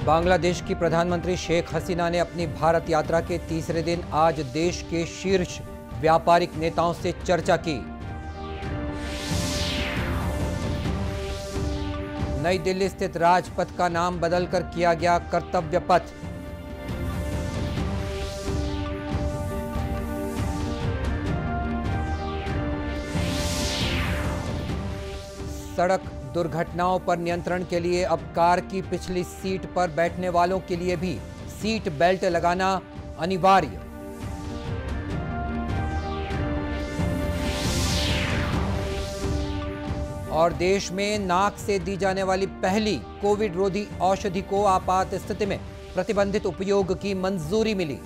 बांग्लादेश की प्रधानमंत्री शेख हसीना ने अपनी भारत यात्रा के तीसरे दिन आज देश के शीर्ष व्यापारिक नेताओं से चर्चा की। नई दिल्ली स्थित राजपथ का नाम बदलकर किया गया कर्तव्य पथ। सड़क दुर्घटनाओं पर नियंत्रण के लिए अब कार की पिछली सीट पर बैठने वालों के लिए भी सीट बेल्ट लगाना अनिवार्य। और देश में नाक से दी जाने वाली पहली कोविड रोधी औषधि को आपात स्थिति में प्रतिबंधित उपयोग की मंजूरी मिली।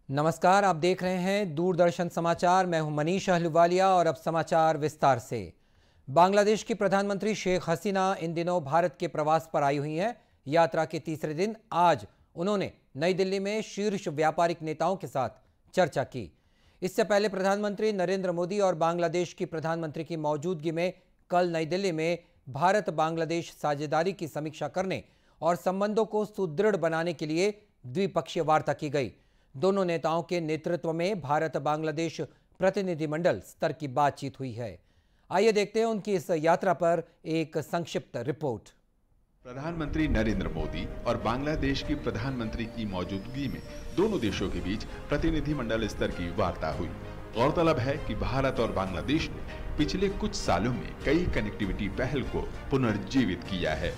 नमस्कार, आप देख रहे हैं दूरदर्शन समाचार। मैं हूं मनीष अहलूवालिया और अब समाचार विस्तार से। बांग्लादेश की प्रधानमंत्री शेख हसीना इन दिनों भारत के प्रवास पर आई हुई हैं। यात्रा के तीसरे दिन आज उन्होंने नई दिल्ली में शीर्ष व्यापारिक नेताओं के साथ चर्चा की। इससे पहले प्रधानमंत्री नरेंद्र मोदी और बांग्लादेश की प्रधानमंत्री की मौजूदगी में कल नई दिल्ली में भारत बांग्लादेश साझेदारी की समीक्षा करने और संबंधों को सुदृढ़ बनाने के लिए द्विपक्षीय वार्ता की गई। दोनों नेताओं के नेतृत्व में भारत बांग्लादेश प्रतिनिधिमंडल स्तर की बातचीत हुई है। आइए देखते हैं उनकी इस यात्रा पर एक संक्षिप्त रिपोर्ट। प्रधानमंत्री नरेंद्र मोदी और बांग्लादेश की प्रधानमंत्री की मौजूदगी में दोनों देशों के बीच प्रतिनिधिमंडल स्तर की वार्ता हुई। गौरतलब है कि भारत और बांग्लादेश ने पिछले कुछ सालों में कई कनेक्टिविटी पहल को पुनर्जीवित किया है।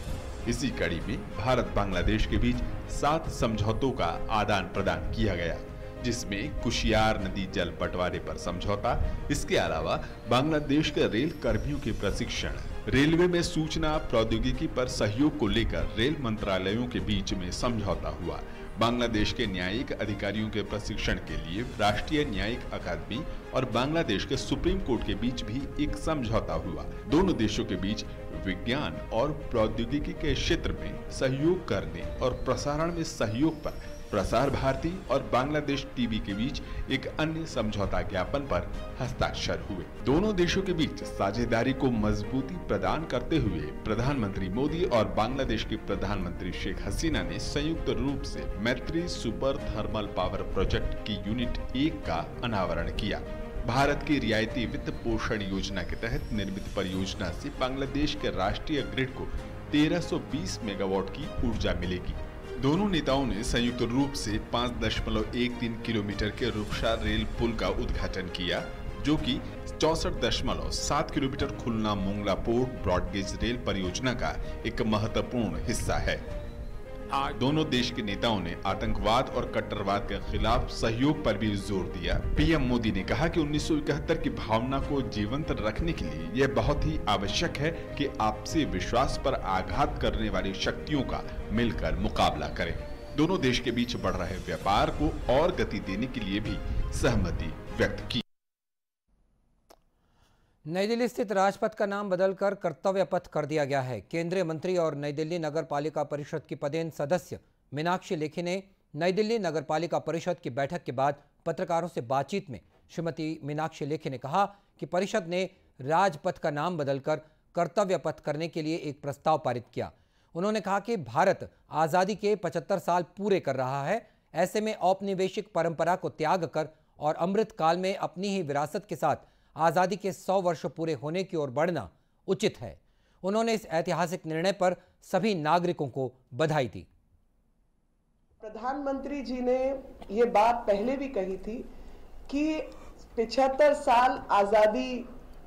इसी कड़ी में भारत बांग्लादेश के बीच 7 समझौतों का आदान प्रदान किया गया, जिसमें कुशियार नदी जल बंटवारे पर समझौता, इसके अलावा बांग्लादेश के रेल कर्मियों के प्रशिक्षण, रेलवे में सूचना प्रौद्योगिकी पर सहयोग को लेकर रेल मंत्रालयों के बीच में समझौता हुआ। बांग्लादेश के न्यायिक अधिकारियों के प्रशिक्षण के लिए राष्ट्रीय न्यायिक अकादमी और बांग्लादेश के सुप्रीम कोर्ट के बीच भी एक समझौता हुआ। दोनों देशों के बीच विज्ञान और प्रौद्योगिकी के क्षेत्र में सहयोग करने और प्रसारण में सहयोग पर प्रसार भारती और बांग्लादेश टीवी के बीच एक अन्य समझौता ज्ञापन पर हस्ताक्षर हुए। दोनों देशों के बीच साझेदारी को मजबूती प्रदान करते हुए प्रधानमंत्री मोदी और बांग्लादेश के प्रधानमंत्री शेख हसीना ने संयुक्त रूप से मैत्री सुपर थर्मल पावर प्रोजेक्ट की यूनिट 1 का अनावरण किया। भारत की रियायती वित्त पोषण योजना के तहत निर्मित परियोजना से बांग्लादेश के राष्ट्रीय ग्रिड को 1320 मेगावाट की ऊर्जा मिलेगी। दोनों नेताओं ने संयुक्त रूप से 5.13 किलोमीटर के रुपसा रेल पुल का उद्घाटन किया, जो कि 64.7 किलोमीटर खुलना मोंगला पोर्ट ब्रॉडगेज रेल परियोजना का एक महत्वपूर्ण हिस्सा है। आज दोनों देश के नेताओं ने आतंकवाद और कट्टरवाद के खिलाफ सहयोग पर भी जोर दिया। पीएम मोदी ने कहा कि 1971 की भावना को जीवंत रखने के लिए यह बहुत ही आवश्यक है कि आपसी विश्वास पर आघात करने वाली शक्तियों का मिलकर मुकाबला करें। दोनों देश के बीच बढ़ रहे व्यापार को और गति देने के लिए भी सहमति व्यक्त की। नई दिल्ली स्थित राजपथ का नाम बदलकर कर्तव्य पथ कर दिया गया है। केंद्रीय मंत्री और नई दिल्ली नगर पालिका परिषद की पदेन सदस्य मीनाक्षी लेखी ने नई दिल्ली नगर पालिका परिषद की बैठक के बाद पत्रकारों से बातचीत में श्रीमती मीनाक्षी लेखी ने कहा कि परिषद ने राजपथ का नाम बदलकर कर्तव्य पथ करने के लिए एक प्रस्ताव पारित किया। उन्होंने कहा कि भारत आज़ादी के 75 साल पूरे कर रहा है। ऐसे में औपनिवेशिक परंपरा को त्याग कर और अमृत काल में अपनी ही विरासत के साथ आज़ादी के 100 वर्ष पूरे होने की ओर बढ़ना उचित है। उन्होंने इस ऐतिहासिक निर्णय पर सभी नागरिकों को बधाई दी। प्रधानमंत्री जी ने ये बात पहले भी कही थी कि 75 साल आज़ादी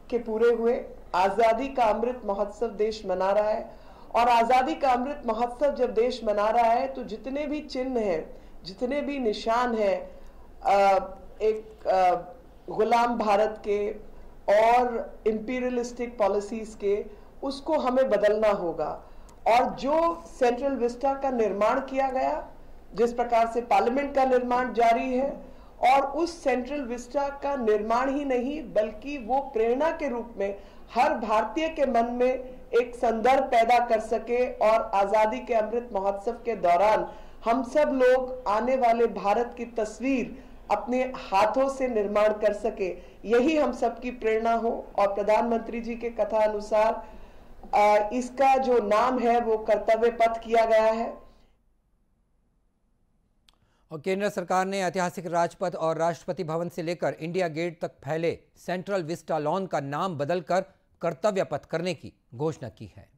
के पूरे हुए, आज़ादी का अमृत महोत्सव देश मना रहा है और आज़ादी का अमृत महोत्सव जब देश मना रहा है तो जितने भी चिन्ह हैं, जितने भी निशान हैं एक गुलाम भारत के और इंपीरियलिस्टिक पॉलिसीज के, उसको हमें बदलना होगा। और जो सेंट्रल विस्टा का निर्माण किया गया, जिस प्रकार से पार्लियामेंट का निर्माण जारी है, और उस सेंट्रल विस्टा का निर्माण ही नहीं बल्कि वो प्रेरणा के रूप में हर भारतीय के मन में एक संदर्भ पैदा कर सके और आजादी के अमृत महोत्सव के दौरान हम सब लोग आने वाले भारत की तस्वीर अपने हाथों से निर्माण कर सके, यही हम सबकी प्रेरणा हो। और प्रधानमंत्री जी के कथा अनुसार इसका जो नाम है वो कर्तव्य पथ किया गया है। और केंद्र सरकार ने ऐतिहासिक राजपथ और राष्ट्रपति भवन से लेकर इंडिया गेट तक फैले सेंट्रल विस्टा लॉन का नाम बदलकर कर्तव्य पथ करने की घोषणा की है।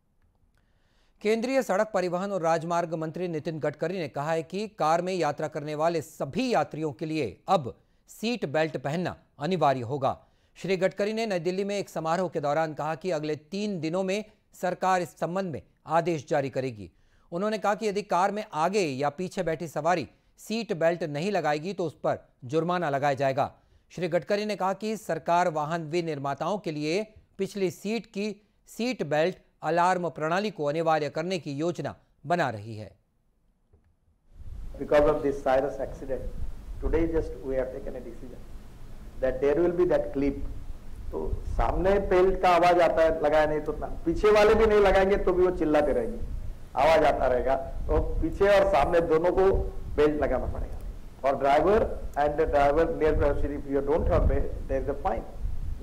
केंद्रीय सड़क परिवहन और राजमार्ग मंत्री नितिन गडकरी ने कहा है कि कार में यात्रा करने वाले सभी यात्रियों के लिए अब सीट बेल्ट पहनना अनिवार्य होगा। श्री गडकरी ने नई दिल्ली में एक समारोह के दौरान कहा कि अगले 3 दिनों में सरकार इस संबंध में आदेश जारी करेगी। उन्होंने कहा कि यदि कार में आगे या पीछे बैठी सवारी सीट बेल्ट नहीं लगाएगी तो उस पर जुर्माना लगाया जाएगा। श्री गडकरी ने कहा कि सरकार वाहन विनिर्माताओं के लिए पिछली सीट की सीट बेल्ट अलार्म प्रणाली को अनिवार्य करने की योजना बना रही है। Because of this Cyrus accident, today just we have taken a decision that there will be that clip. तो सामने बेल्ट का आवाज आता है, लगाया नहीं तो पीछे वाले भी नहीं लगाएंगे तो भी वो चिल्लाते रहेंगे, आवाज आता रहेगा। तो पीछे और सामने दोनों को बेल्ट लगाना पड़ेगा। और driver and the driver near driver, if you don't have belt there is a fine.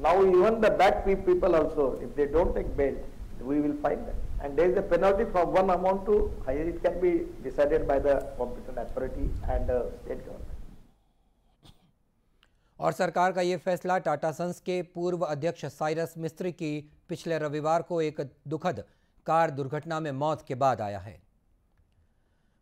Now even the back people also, if they don't take belt we will fine them, and there is a penalty from one amount to higher. It can be decided by the competent authority and state government. और सरकार का ये फैसला Tata sons के पूर्व अध्यक्ष Cyrus मिस्त्री की पिछले रविवार को एक दुखद कार दुर्घटना में मौत के बाद आया है।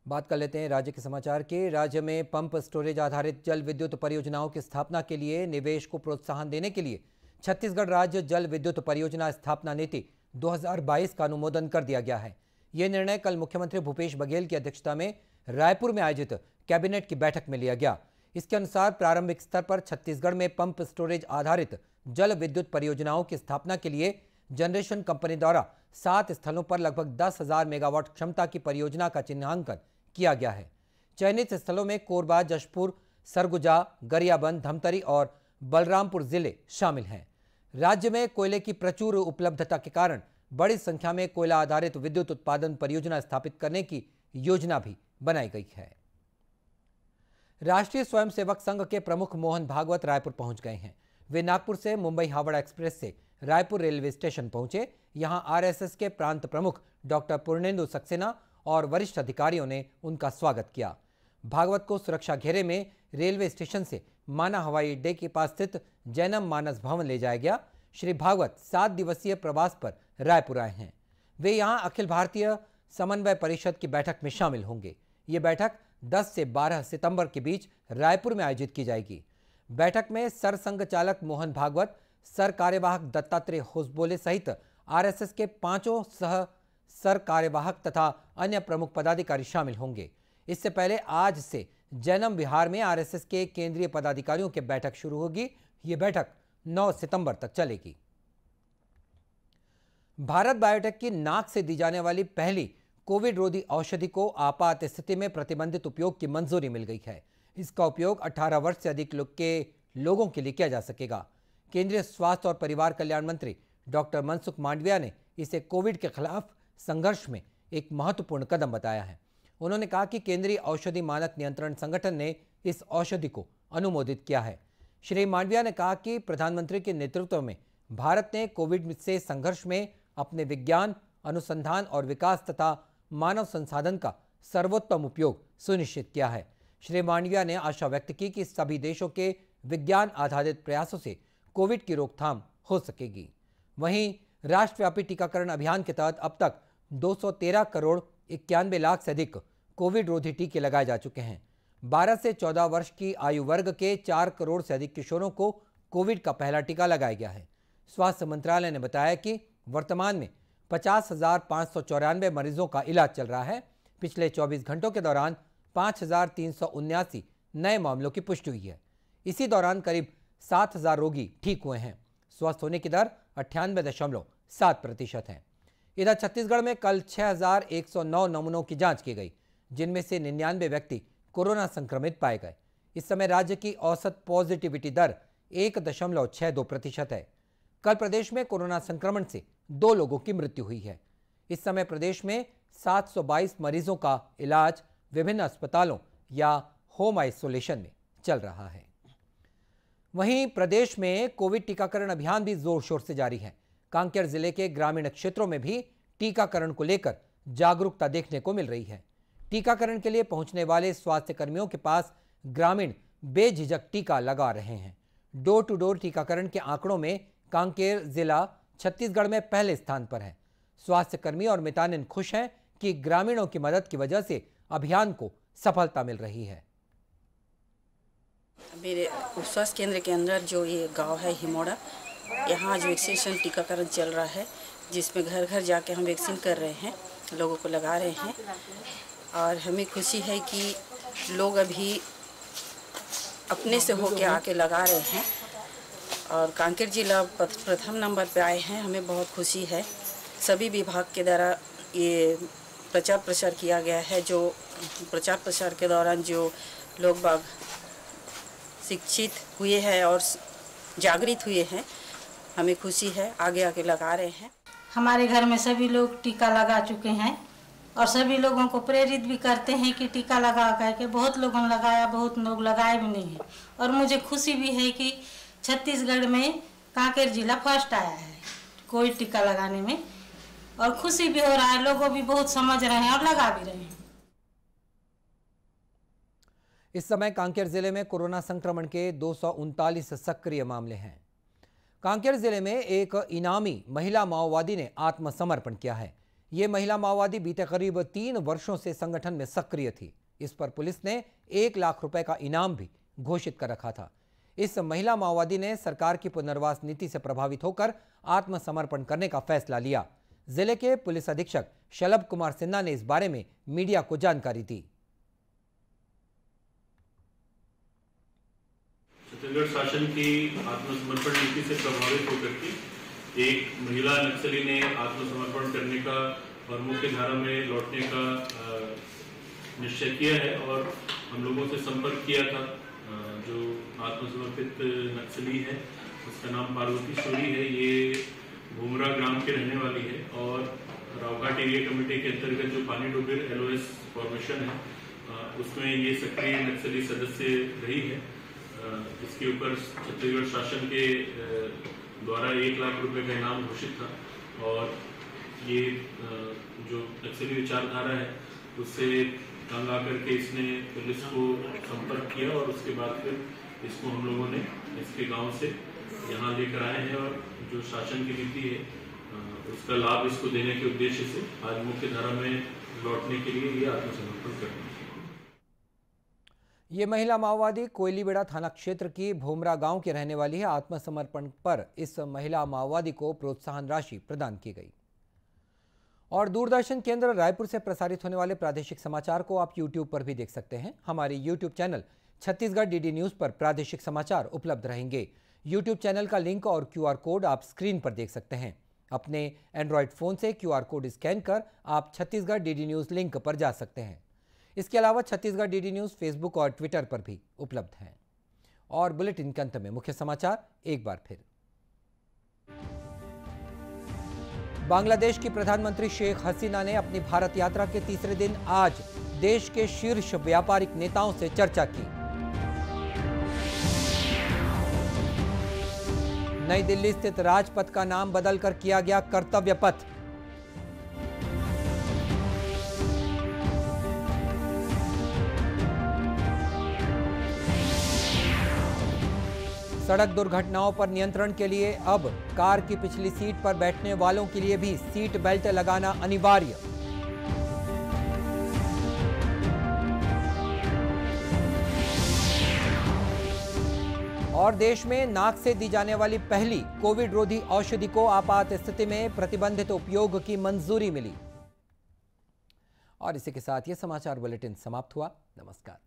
बात कर लेते हैं राज्य के समाचार के। राज्य में पंप स्टोरेज आधारित जल विद्युत परियोजनाओं की स्थापना के लिए निवेश को प्रोत्साहन देने के लिए छत्तीसगढ़ राज्य जल विद्युत परियोजना स्थापना नीति 2022 का अनुमोदन कर दिया गया है। यह निर्णय कल मुख्यमंत्री भूपेश बघेल की अध्यक्षता में रायपुर में आयोजित कैबिनेट की बैठक में लिया गया। इसके अनुसार प्रारंभिक स्तर पर छत्तीसगढ़ में पंप स्टोरेज आधारित जल विद्युत परियोजनाओं की स्थापना के लिए जनरेशन कंपनी द्वारा 7 स्थलों पर लगभग 10,000 मेगावाट क्षमता की परियोजना का चिन्हांकन किया गया है। चयनित स्थलों में कोरबा, जशपुर, सरगुजा, गरियाबंद, धमतरी और बलरामपुर जिले शामिल हैं। राज्य में कोयले की प्रचुर उपलब्धता के कारण बड़ी संख्या में कोयला आधारित विद्युत उत्पादन परियोजना स्थापित करने की योजना भी बनाई गई है। राष्ट्रीय स्वयंसेवक संघ के प्रमुख मोहन भागवत रायपुर पहुंच गए हैं। वे नागपुर से मुंबई हावड़ा एक्सप्रेस से रायपुर रेलवे स्टेशन पहुंचे। यहां आरएसएस के प्रांत प्रमुख डॉक्टर पूर्णेंदु सक्सेना और वरिष्ठ अधिकारियों ने उनका स्वागत किया। भागवत को सुरक्षा घेरे में रेलवे स्टेशन से माना हवाई अड्डे के पास स्थित जैनम मानस भवन ले जाया गया। श्री भागवत 7 दिवसीय प्रवास पर रायपुर आए हैं। वे यहां अखिल भारतीय समन्वय परिषद की बैठक में शामिल होंगे। ये बैठक 10 से 12 सितंबर के बीच रायपुर में आयोजित की जाएगी। बैठक में सरसंघ चालक मोहन भागवत, सर कार्यवाहक दत्तात्रेय होसबोले सहित आरएसएस के 5 सह सर कार्यवाहक तथा अन्य प्रमुख पदाधिकारी शामिल होंगे। इससे पहले आज से जैनम विहार में आरएसएस के केंद्रीय पदाधिकारियों की बैठक शुरू होगी। ये बैठक 9 सितंबर तक चलेगी। भारत बायोटेक की नाक से दी जाने वाली पहली कोविड रोधी औषधि को आपात स्थिति में प्रतिबंधित उपयोग की मंजूरी मिल गई है। इसका उपयोग 18 वर्ष से अधिक लोगों के लिए किया जा सकेगा। केंद्रीय स्वास्थ्य और परिवार कल्याण मंत्री डॉक्टर मनसुख मांडविया ने इसे कोविड के खिलाफ संघर्ष में एक महत्वपूर्ण कदम बताया है। उन्होंने कहा कि केंद्रीय औषधि मानक नियंत्रण संगठन ने इस औषधि को अनुमोदित किया है। श्री मांडविया ने कहा कि प्रधानमंत्री के नेतृत्व में भारत ने कोविड से संघर्ष में अपने विज्ञान, अनुसंधान और विकास तथा मानव संसाधन का सर्वोत्तम उपयोग सुनिश्चित किया है। श्री मांडविया ने आशा व्यक्त की कि सभी देशों के विज्ञान आधारित प्रयासों से कोविड की रोकथाम हो सकेगी। वहीं राष्ट्रव्यापी टीकाकरण अभियान के तहत अब तक 213 करोड़ 91 लाख से अधिक कोविड रोधी टीके लगाए जा चुके हैं। 12 से 14 वर्ष की आयु वर्ग के 4 करोड़ से अधिक किशोरों को कोविड का पहला टीका लगाया गया है। स्वास्थ्य मंत्रालय ने बताया कि वर्तमान में 50,594 मरीजों का इलाज चल रहा है। पिछले 24 घंटों के दौरान 5,379 नए मामलों की पुष्टि हुई है। इसी दौरान करीब 7,000 रोगी ठीक हुए हैं। स्वस्थ होने की दर 98.7% है। इधर छत्तीसगढ़ में कल 6,109 नमूनों की जांच की गई, जिनमें से 99 व्यक्ति कोरोना संक्रमित पाए गए। इस समय राज्य की औसत पॉजिटिविटी दर 1.62% है। कल प्रदेश में कोरोना संक्रमण से 2 लोगों की मृत्यु हुई है। इस समय प्रदेश में 722 मरीजों का इलाज विभिन्न अस्पतालों या होम आइसोलेशन में चल रहा है। वहीं प्रदेश में कोविड टीकाकरण अभियान भी जोर शोर से जारी है। कांकेर जिले के ग्रामीण क्षेत्रों में भी टीकाकरण को लेकर जागरूकता देखने को मिल रही है। टीकाकरण के लिए पहुंचने वाले स्वास्थ्य कर्मियों के पास ग्रामीण बेझिझक टीका लगा रहे हैं। डोर टू डोर टीकाकरण के आंकड़ों में कांकेर जिला छत्तीसगढ़ में पहले स्थान पर है। स्वास्थ्य कर्मी और मितानिन खुश हैं कि ग्रामीणों की मदद की वजह से अभियान को सफलता मिल रही है। मेरे स्वास्थ्य केंद्र के अंदर जो ये गांव है हिमोड़ा, यहाँ आज वैक्सीनेशन टीकाकरण चल रहा है, जिसमें घर घर जाके हम वैक्सीन कर रहे हैं, लोगों को लगा रहे हैं। और हमें खुशी है कि लोग अभी अपने से होके आके लगा रहे हैं और कांकेर जिला प्रथम नंबर पे आए हैं। हमें बहुत खुशी है। सभी विभाग के द्वारा ये प्रचार प्रसार किया गया है। जो प्रचार प्रसार के दौरान जो लोग बाग शिक्षित हुए हैं और जागृत हुए हैं, हमें खुशी है, आगे आके लगा रहे हैं। हमारे घर में सभी लोग टीका लगा चुके हैं और सभी लोगों को प्रेरित भी करते हैं कि टीका लगा करके। बहुत लोगों ने लगाया, बहुत लोग लगाए भी नहीं हैं। और मुझे खुशी भी है कि छत्तीसगढ़ में कांकेर जिला फर्स्ट आया है कोविड टीका लगाने में, और खुशी भी हो रहा है। लोगों भी बहुत समझ रहे हैं और लगा भी रहे हैं। इस समय कांकेर जिले में कोरोना संक्रमण के 239 सक्रिय मामले हैं। कांकेर जिले में एक इनामी महिला माओवादी ने आत्मसमर्पण किया है। ये महिला माओवादी बीते करीब 3 वर्षों से संगठन में सक्रिय थी। इस पर पुलिस ने 1 लाख रुपए का इनाम भी घोषित कर रखा था। इस महिला माओवादी ने सरकार की पुनर्वास नीति से प्रभावित होकर आत्मसमर्पण करने का फैसला लिया। जिले के पुलिस अधीक्षक शलभ कुमार सिन्हा ने इस बारे में मीडिया को जानकारी दी। छत्तीसगढ़ शासन की आत्मसमर्पण नीति से प्रभावित होकर के एक महिला नक्सली ने आत्मसमर्पण करने का और मुख्य धारा में लौटने का निश्चय किया है और हम लोगों से संपर्क किया था। जो आत्मसमर्पित नक्सली है उसका नाम पार्वती शोरी है। ये भूमरा ग्राम के रहने वाली है और रावघाट एरिया कमेटी के अंतर्गत जो पानी डुबिर LOS फॉर्मेशन है उसमें ये सक्रिय नक्सली सदस्य रही है। इसके ऊपर छत्तीसगढ़ शासन के द्वारा 1 लाख रुपए का इनाम घोषित था और ये जो नक्सली विचारधारा है उससे तंग आकर के इसने पुलिस को संपर्क किया और उसके बाद फिर इसको हम लोगों ने इसके गांव से यहाँ लेकर आए हैं और जो शासन की नीति है उसका लाभ इसको देने के उद्देश्य से आज मुख्य धारा में लौटने के लिए ये आत्मसमर्पण कर रहे हैं। ये महिला माओवादी कोयलीबेड़ा थाना क्षेत्र की भूमरा गांव की रहने वाली है। आत्मसमर्पण पर इस महिला माओवादी को प्रोत्साहन राशि प्रदान की गई। और दूरदर्शन केंद्र रायपुर से प्रसारित होने वाले प्रादेशिक समाचार को आप YouTube पर भी देख सकते हैं। हमारे YouTube channel Chhattisgarh DD news पर प्रादेशिक समाचार उपलब्ध रहेंगे। YouTube चैनल का लिंक और QR कोड आप स्क्रीन पर देख सकते हैं। अपने एंड्रॉयड फोन से QR कोड स्कैन कर आप छत्तीसगढ़ DD न्यूज लिंक पर जा सकते हैं। इसके अलावा छत्तीसगढ़ DD न्यूज फेसबुक और ट्विटर पर भी उपलब्ध है। और बुलेटिन के अंत में मुख्य समाचार एक बार फिर। बांग्लादेश की प्रधानमंत्री शेख हसीना ने अपनी भारत यात्रा के तीसरे दिन आज देश के शीर्ष व्यापारिक नेताओं से चर्चा की। नई दिल्ली स्थित राजपथ का नाम बदलकर किया गया कर्तव्य पथ। सड़क दुर्घटनाओं पर नियंत्रण के लिए अब कार की पिछली सीट पर बैठने वालों के लिए भी सीट बेल्ट लगाना अनिवार्य। और देश में नाक से दी जाने वाली पहली कोविड रोधी औषधि को आपात स्थिति में प्रतिबंधित उपयोग की मंजूरी मिली। और इसी के साथ ये समाचार बुलेटिन समाप्त हुआ। नमस्कार।